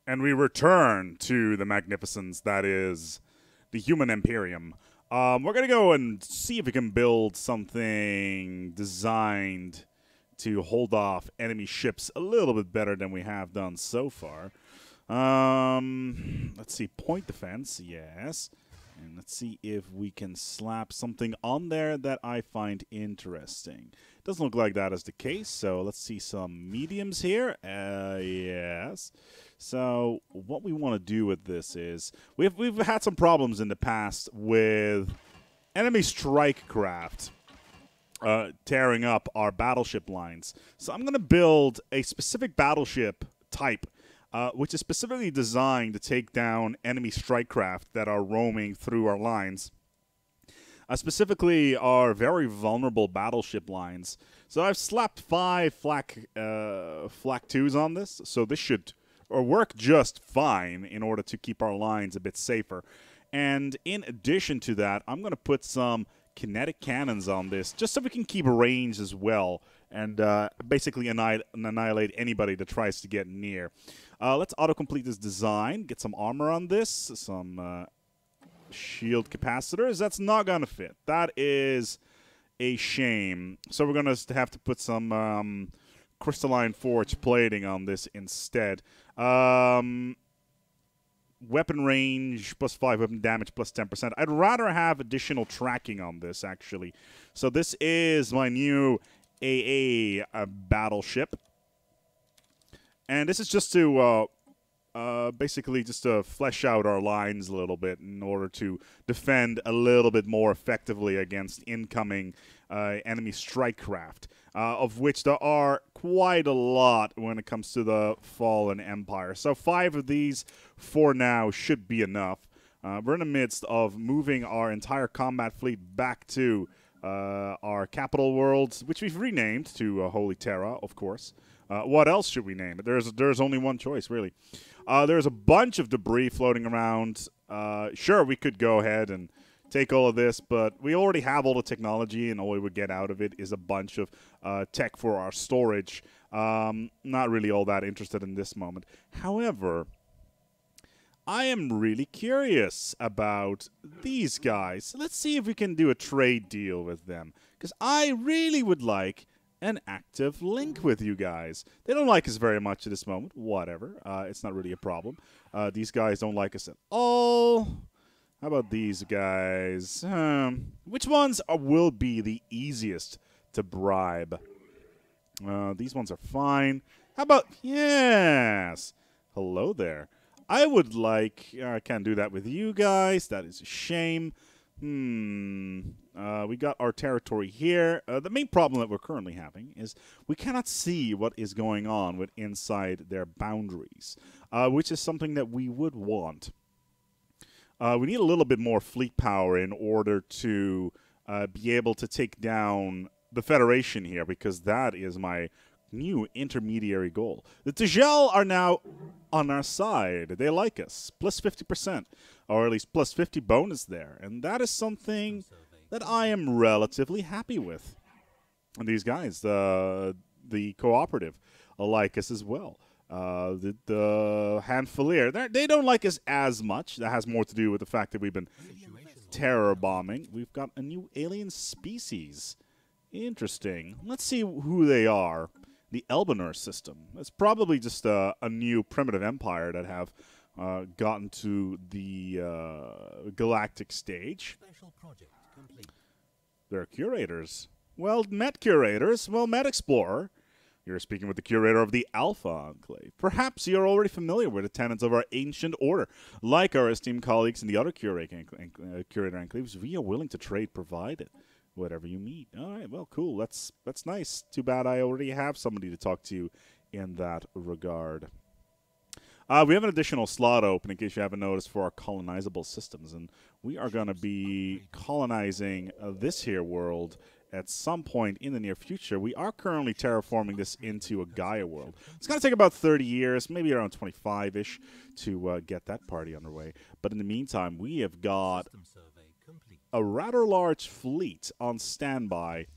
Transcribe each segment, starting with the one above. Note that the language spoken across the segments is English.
And we return to the magnificence that is the human Imperium. We're going to go and see if we can build something designed to hold off enemy ships a little bit better than we have done so far. Let's see, point defense, yes. And let's see if we can slap something on there that I find interesting. Doesn't look like that is the case, so let's see some mediums here. Yes. So what we want to do with this is we've had some problems in the past with enemy strike craft tearing up our battleship lines. So I'm going to build a specific battleship type which is specifically designed to take down enemy strike craft that are roaming through our lines. Specifically, our very vulnerable battleship lines. So I've slapped 5 flak 2s on this, so this should work just fine in order to keep our lines a bit safer. And in addition to that, I'm going to put some kinetic cannons on this, just so we can keep range as well, and basically annihilate anybody that tries to get near. Let's autocomplete this design, get some armor on this, some shield capacitors. That's not going to fit. That is a shame. So we're going to have to put some crystalline forge plating on this instead. Weapon range plus 5, weapon damage plus 10%. I'd rather have additional tracking on this, actually. So this is my new AA battleship. And this is just to basically just to flesh out our lines a little bit in order to defend a little bit more effectively against incoming enemy strike craft, of which there are quite a lot when it comes to the Fallen Empire. So 5 of these for now should be enough. We're in the midst of moving our entire combat fleet back to our capital world, which we've renamed to Holy Terra, of course. What else should we name it? There's only one choice, really. There's a bunch of debris floating around. Sure, we could go ahead and take all of this, but we already have all the technology, and all we would get out of it is a bunch of tech for our storage. Not really all that interested in this moment. However, I am really curious about these guys. Let's see if we can do a trade deal with them, because I really would like an active link with you guys. They don't like us very much at this moment. Whatever. It's not really a problem. These guys don't like us at all. How about these guys? Which ones will be the easiest to bribe? These ones are fine. How about... Yes! Hello there. I would like... I can't do that with you guys. That is a shame. We got our territory here. The main problem that we're currently having is we cannot see what is going on with inside their boundaries, which is something that we would want. We need a little bit more fleet power in order to be able to take down the Federation here, because that is my new intermediary goal. The Tijel are now on our side. They like us. Plus 50%, or at least plus 50 bonus there. And that is something that I am relatively happy with. And these guys, the cooperative, like us as well. The Handfulier, they don't like us as much. That has more to do with the fact that we've been terror bombing. We've got a new alien species. Interesting. Let's see who they are. The Elbenor system. It's probably just a new primitive empire that have gotten to the galactic stage. They're curators. Well met, curators. Well met, explorer. You're speaking with the curator of the Alpha Enclave. Perhaps you're already familiar with the tenets of our ancient order. Like our esteemed colleagues in the other curator enclaves, we are willing to trade provided whatever you need. All right, well, cool. That's nice. Too bad I already have somebody to talk to in that regard. We have an additional slot open, in case you haven't noticed, for our colonizable systems, and we are going to be colonizing this here world at some point in the near future. We are currently terraforming this into a Gaia world. It's going to take about 30 years, maybe around 25-ish, to get that party underway. But in the meantime, we have got a rather large fleet on standby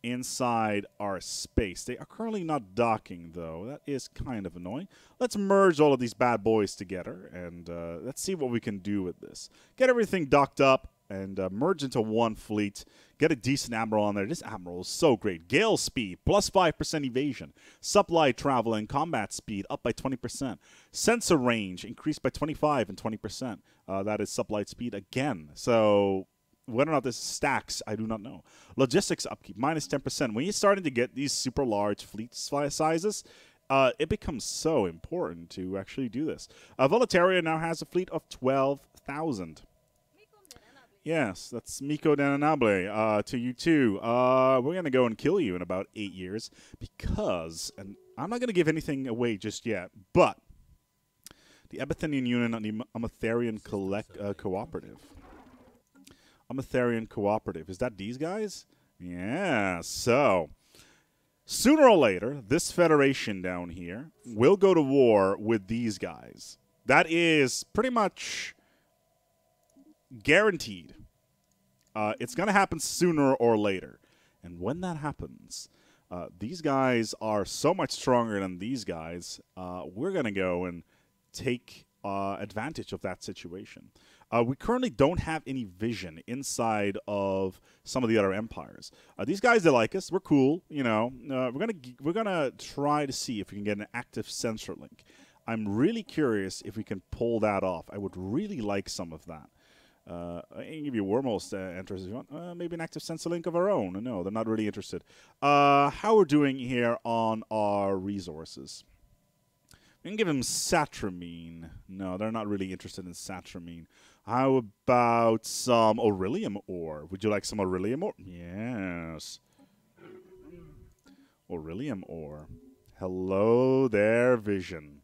inside our space. They are currently not docking, though. That is kind of annoying. Let's merge all of these bad boys together, and let's see what we can do with this. Get everything docked up and merge into one fleet. Get a decent admiral on there. This admiral is so great. Gale speed, plus 5% evasion. Supply travel and combat speed up by 20%. Sensor range increased by 25 and 20%. That is supply speed again. So whether or not this stacks, I do not know. Logistics upkeep, minus 10%. When you're starting to get these super large fleet sizes, it becomes so important to actually do this. Volataria now has a fleet of 12,000. Yes, that's Miko Dananable to you too. We're going to go and kill you in about 8 years because, and I'm not going to give anything away just yet, but the Abathenian Union and the Amatherian Cooperative. Amatherian Cooperative. Is that these guys? Yeah, so sooner or later, this federation down here will go to war with these guys. That is pretty much guaranteed. It's going to happen sooner or later. And when that happens, these guys are so much stronger than these guys. We're going to go and take advantage of that situation. We currently don't have any vision inside of some of the other empires. These guys, they like us. We're cool. You know, we're gonna try to see if we can get an active sensor link. I'm really curious if we can pull that off. I would really like some of that. I can give you wormholes enters if you want. Maybe an active sensor link of our own. No, they're not really interested. How we're doing here on our resources. We can give them satramine. No, they're not really interested in satramine. How about some Aurelium ore? Would you like some Aurelium ore? Yes. Aurelium ore. Hello there, vision.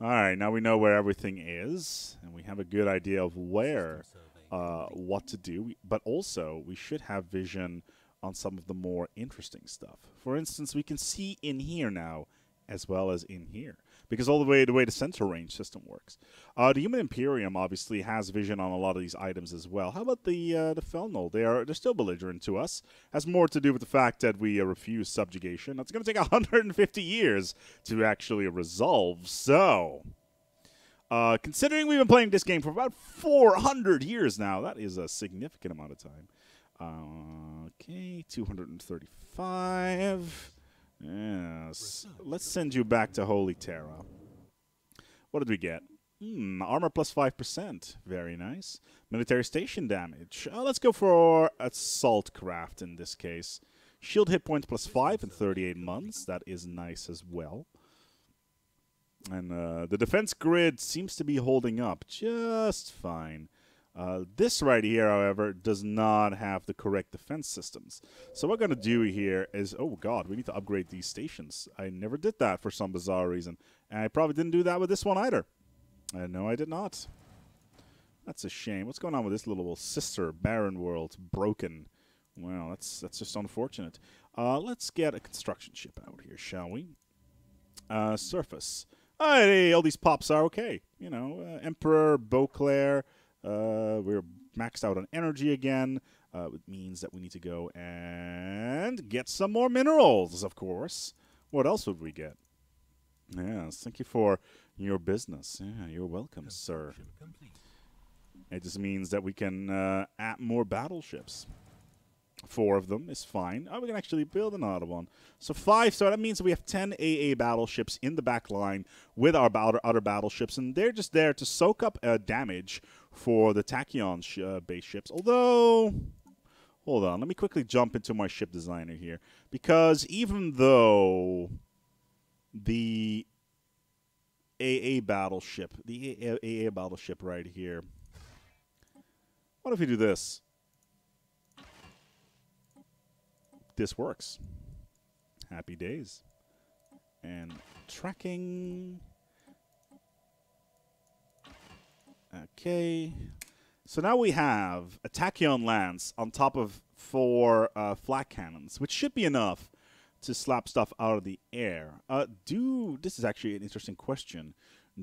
Alright, now we know where everything is, and we have a good idea of where, what to do. But also, we should have vision on some of the more interesting stuff. For instance, we can see in here now, as well as in here, because all the way the sensor range system works. The Human Imperium obviously has vision on a lot of these items as well. How about the Felnol? They're still belligerent to us. Has more to do with the fact that we refuse subjugation. That's going to take 150 years to actually resolve. So, considering we've been playing this game for about 400 years now, that is a significant amount of time. Okay, 235. Yes. Let's send you back to Holy Terra. What did we get? Armor plus 5%. Very nice. Military station damage. Let's go for Assault Craft in this case. Shield hit points plus 5 in 38 months. That is nice as well. And the defense grid seems to be holding up just fine. This right here, however, does not have the correct defense systems. So what we're going to do here is, oh god, we need to upgrade these stations. I never did that for some bizarre reason. And I probably didn't do that with this one either. No, I did not. That's a shame. What's going on with this little sister Barren World? Broken. Well, that's just unfortunate. Let's get a construction ship out here, shall we? Surface. Hey, all these pops are okay. You know, Emperor, Beauclair. We're maxed out on energy again. It means that we need to go and get some more minerals, of course. What else would we get? Yes, thank you for your business. Yeah, you're welcome, sir. It just means that we can add more battleships. 4 of them is fine. Oh, we can actually build another one. So 5, so that means we have 10 AA battleships in the back line with our other battleships, and they're just there to soak up damage for the Tachyon base ships. Although, hold on, let me quickly jump into my ship designer here, because even though the AA battleship, right here, what if we do this? This works. Happy days. And tracking. Okay. So now we have a Tachyon Lance on top of 4 flak cannons, which should be enough to slap stuff out of the air. This is actually an interesting question.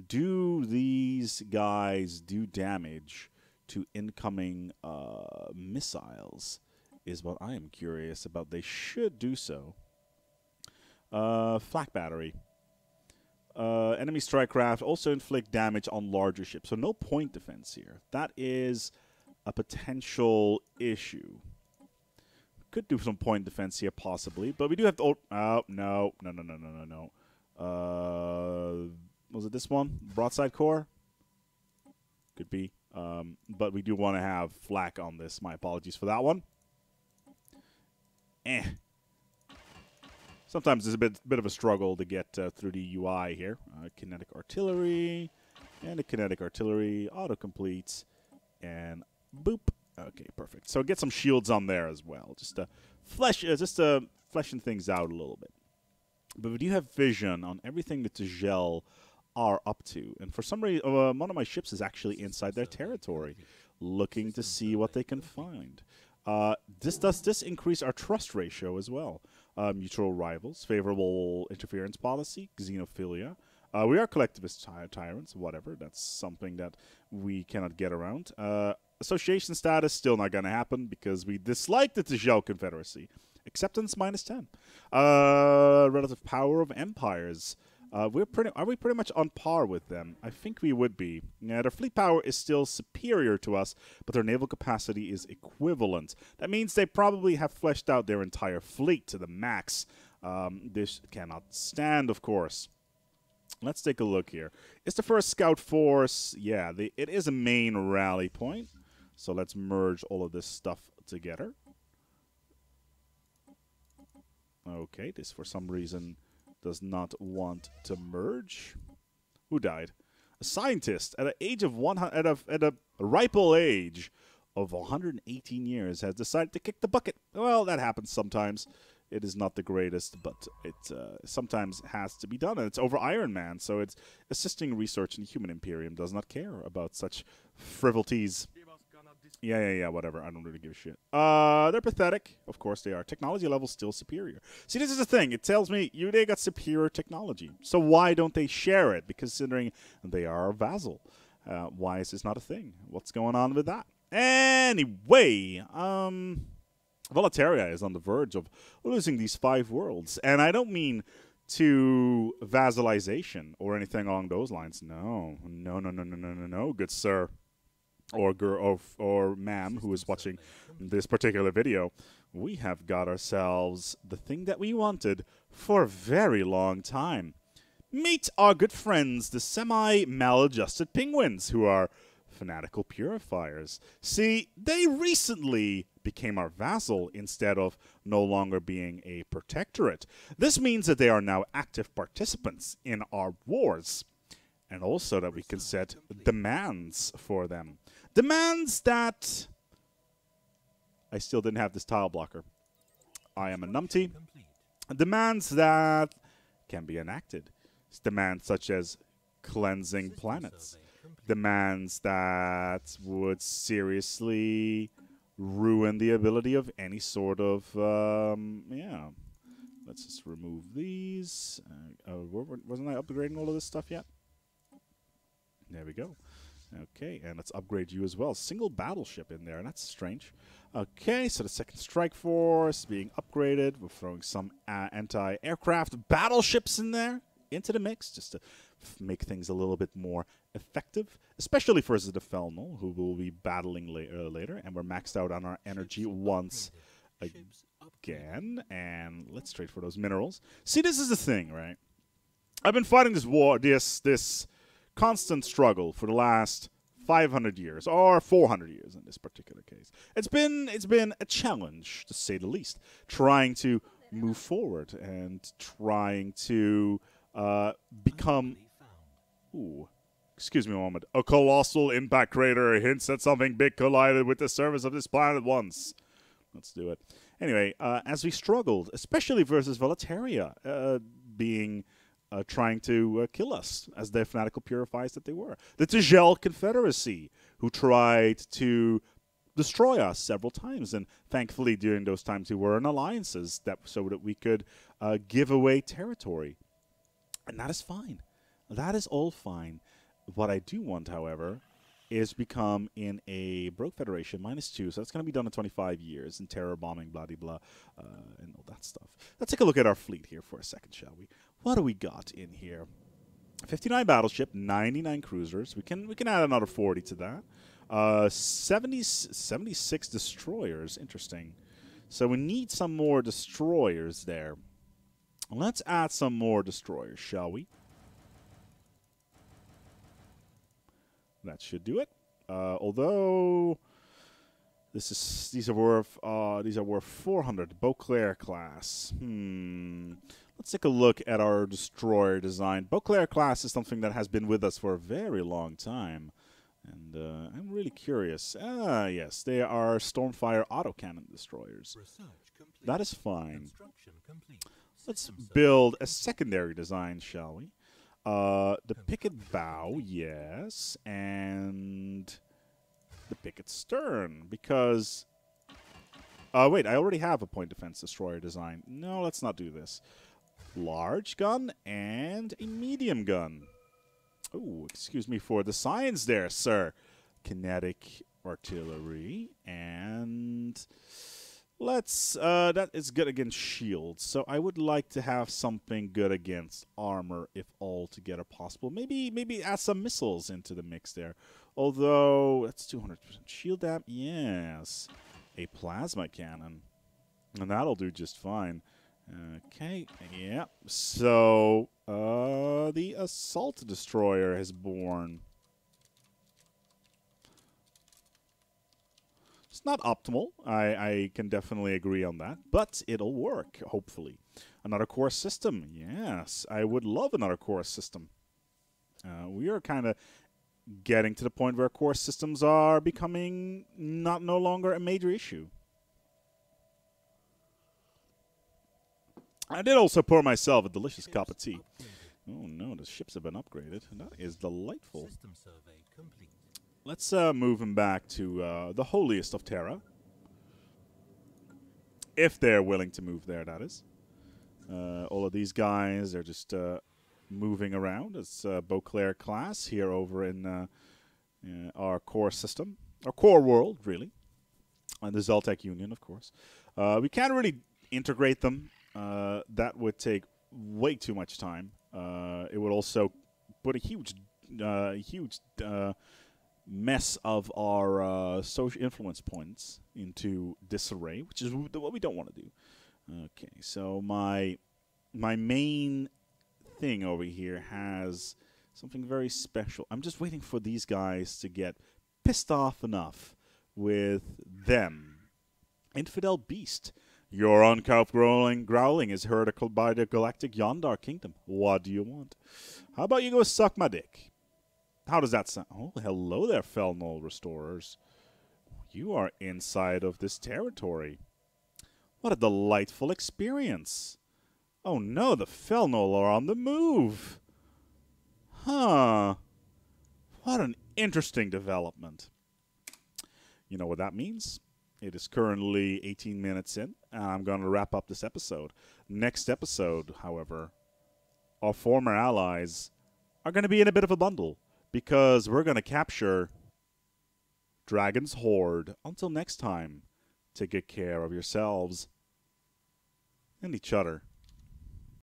Do these guys do damage to incoming missiles? is what I am curious about. They should do so. Flak battery. Enemy strike craft also inflict damage on larger ships. So no point defense here. That is a potential issue. Could do some point defense here possibly, but we do have to... Oh, no. Was it this one? Broadside core? Could be. But we do want to have flak on this. My apologies for that one. Sometimes it's a bit of a struggle to get through the UI here. Kinetic artillery, and the kinetic artillery auto-completes, and boop. Okay, perfect. So get some shields on there as well, just to fleshing things out a little bit. But we do have vision on everything that the Gel are up to, and for some reason, one of my ships is actually inside their territory, looking to see what they can find. Does this increase our trust ratio as well? Mutual rivals, favorable interference policy, xenophilia. We are collectivist tyrants, whatever. That's something that we cannot get around. Association status, still not going to happen because we dislike the Tijel Confederacy. Acceptance -10. Relative power of empires. Are we pretty much on par with them? I think we would be. Yeah, their fleet power is still superior to us, but their naval capacity is equivalent. That means they probably have fleshed out their entire fleet to the max. This cannot stand, of course. Let's take a look here. It's the first scout force. Yeah, it is a main rally point. So let's merge all of this stuff together. Okay, this for some reason does not want to merge. Who died? A scientist at an age of at a ripe old age of 118 years has decided to kick the bucket. Well, that happens sometimes. It is not the greatest, but it sometimes has to be done, and it's over Iron Man, so it's assisting research in the human Imperium does not care about such frivolities. Yeah, whatever. I don't really give a shit. They're pathetic. Of course they are. Technology level still superior. See, this is the thing. It tells me they got superior technology. So why don't they share it? Because considering they are a vassal. Why is this not a thing? What's going on with that? Anyway, Volateria is on the verge of losing these 5 worlds. And I don't mean to vassalization or anything along those lines. No, good sir. Or girl, or ma'am, who is watching this particular video, we have got ourselves the thing that we wanted for a very long time. Meet our good friends, the semi-maladjusted penguins, who are fanatical purifiers. See, they recently became our vassal instead of no longer being a protectorate. This means that they are now active participants in our wars, and also that we can set demands for them. Demands that... I still didn't have this tile blocker. I am a numpty. Demands that can be enacted. Demands such as cleansing planets. Demands that would seriously ruin the ability of any sort of... yeah. Let's just remove these. Wasn't I upgrading all of this stuff yet? There we go. Okay, and let's upgrade you as well. Single battleship in there, and that's strange. Okay, so the second strike force being upgraded. We're throwing some anti-aircraft battleships in there into the mix, just to make things a little bit more effective, especially versus the Felnal, who will be battling later. And we're maxed out on our energy once again. And let's trade for those minerals. See, this is the thing, right? I've been fighting this war, this constant struggle for the last 500 years, or 400 years in this particular case. It's been a challenge, to say the least, trying to move forward and trying to become... Ooh, excuse me a moment. A colossal impact crater hints that something big collided with the surface of this planet once. Let's do it. Anyway, as we struggled, especially versus Volateria, trying to kill us as the fanatical purifiers that they were. The Tijel Confederacy, who tried to destroy us several times, and thankfully during those times we were in alliances so that we could give away territory. And that is fine. That is all fine. What I do want, however, is become in a Broke Federation, -2, so that's going to be done in 25 years, and terror bombing, blah, blah, blah, and all that stuff. Let's take a look at our fleet here for a second, shall we? What do we got in here? 59 battleship, 99 cruisers. We can add another 40 to that. 76 destroyers. Interesting. So we need some more destroyers there. Let's add some more destroyers, shall we? That should do it. Although these are worth 400. Beauclair class. Let's take a look at our destroyer design. Beauclair class is something that has been with us for a very long time. And I'm really curious. Ah, yes, they are Stormfire autocannon destroyers. That is fine. Let's build a secondary design, shall we? The picket bow, yes, and the picket stern, because... wait, I already have a point defense destroyer design. No, let's not do this. Large gun and a medium gun. Oh, excuse me for the science there, sir. Kinetic artillery, and... let's, that is good against shields, so I would like to have something good against armor, if altogether possible. Maybe add some missiles into the mix there. Although, that's 200% shield dam, yes. A plasma cannon, and that'll do just fine. Okay, yeah, so, the assault destroyer is born. It's not optimal. I can definitely agree on that, but it'll work, hopefully. Another core system. Yes, I would love another core system. We are kind of getting to the point where core systems are becoming no longer a major issue. I did also pour myself a delicious cup of tea. Oh no, the ships have been upgraded. That is delightful. System survey complete. Let's move him back to the holiest of Terra. If they're willing to move there, that is. All of these guys are just moving around. It's Beauclair class here over in our core system. Our core world, really. And the Zoltec Union, of course. We can't really integrate them. That would take way too much time. It would also put a huge mess of our social influence points into disarray, which is what we don't want to do. Okay, so my main thing over here has something very special. I'm just waiting for these guys to get pissed off enough with them. Infidel Beast. Your uncouth growling is heard by the galactic Yondar Kingdom. What do you want? How about you go suck my dick? How does that sound? Oh, hello there, Felnol Restorers. You are inside of this territory. What a delightful experience. Oh no, the Felnol are on the move. Huh. What an interesting development. You know what that means? It is currently 18 minutes in, and I'm going to wrap up this episode. Next episode, however, our former allies are going to be in a bit of a bundle, because we're going to capture Dragon's Horde. Until next time, take good care of yourselves and each other.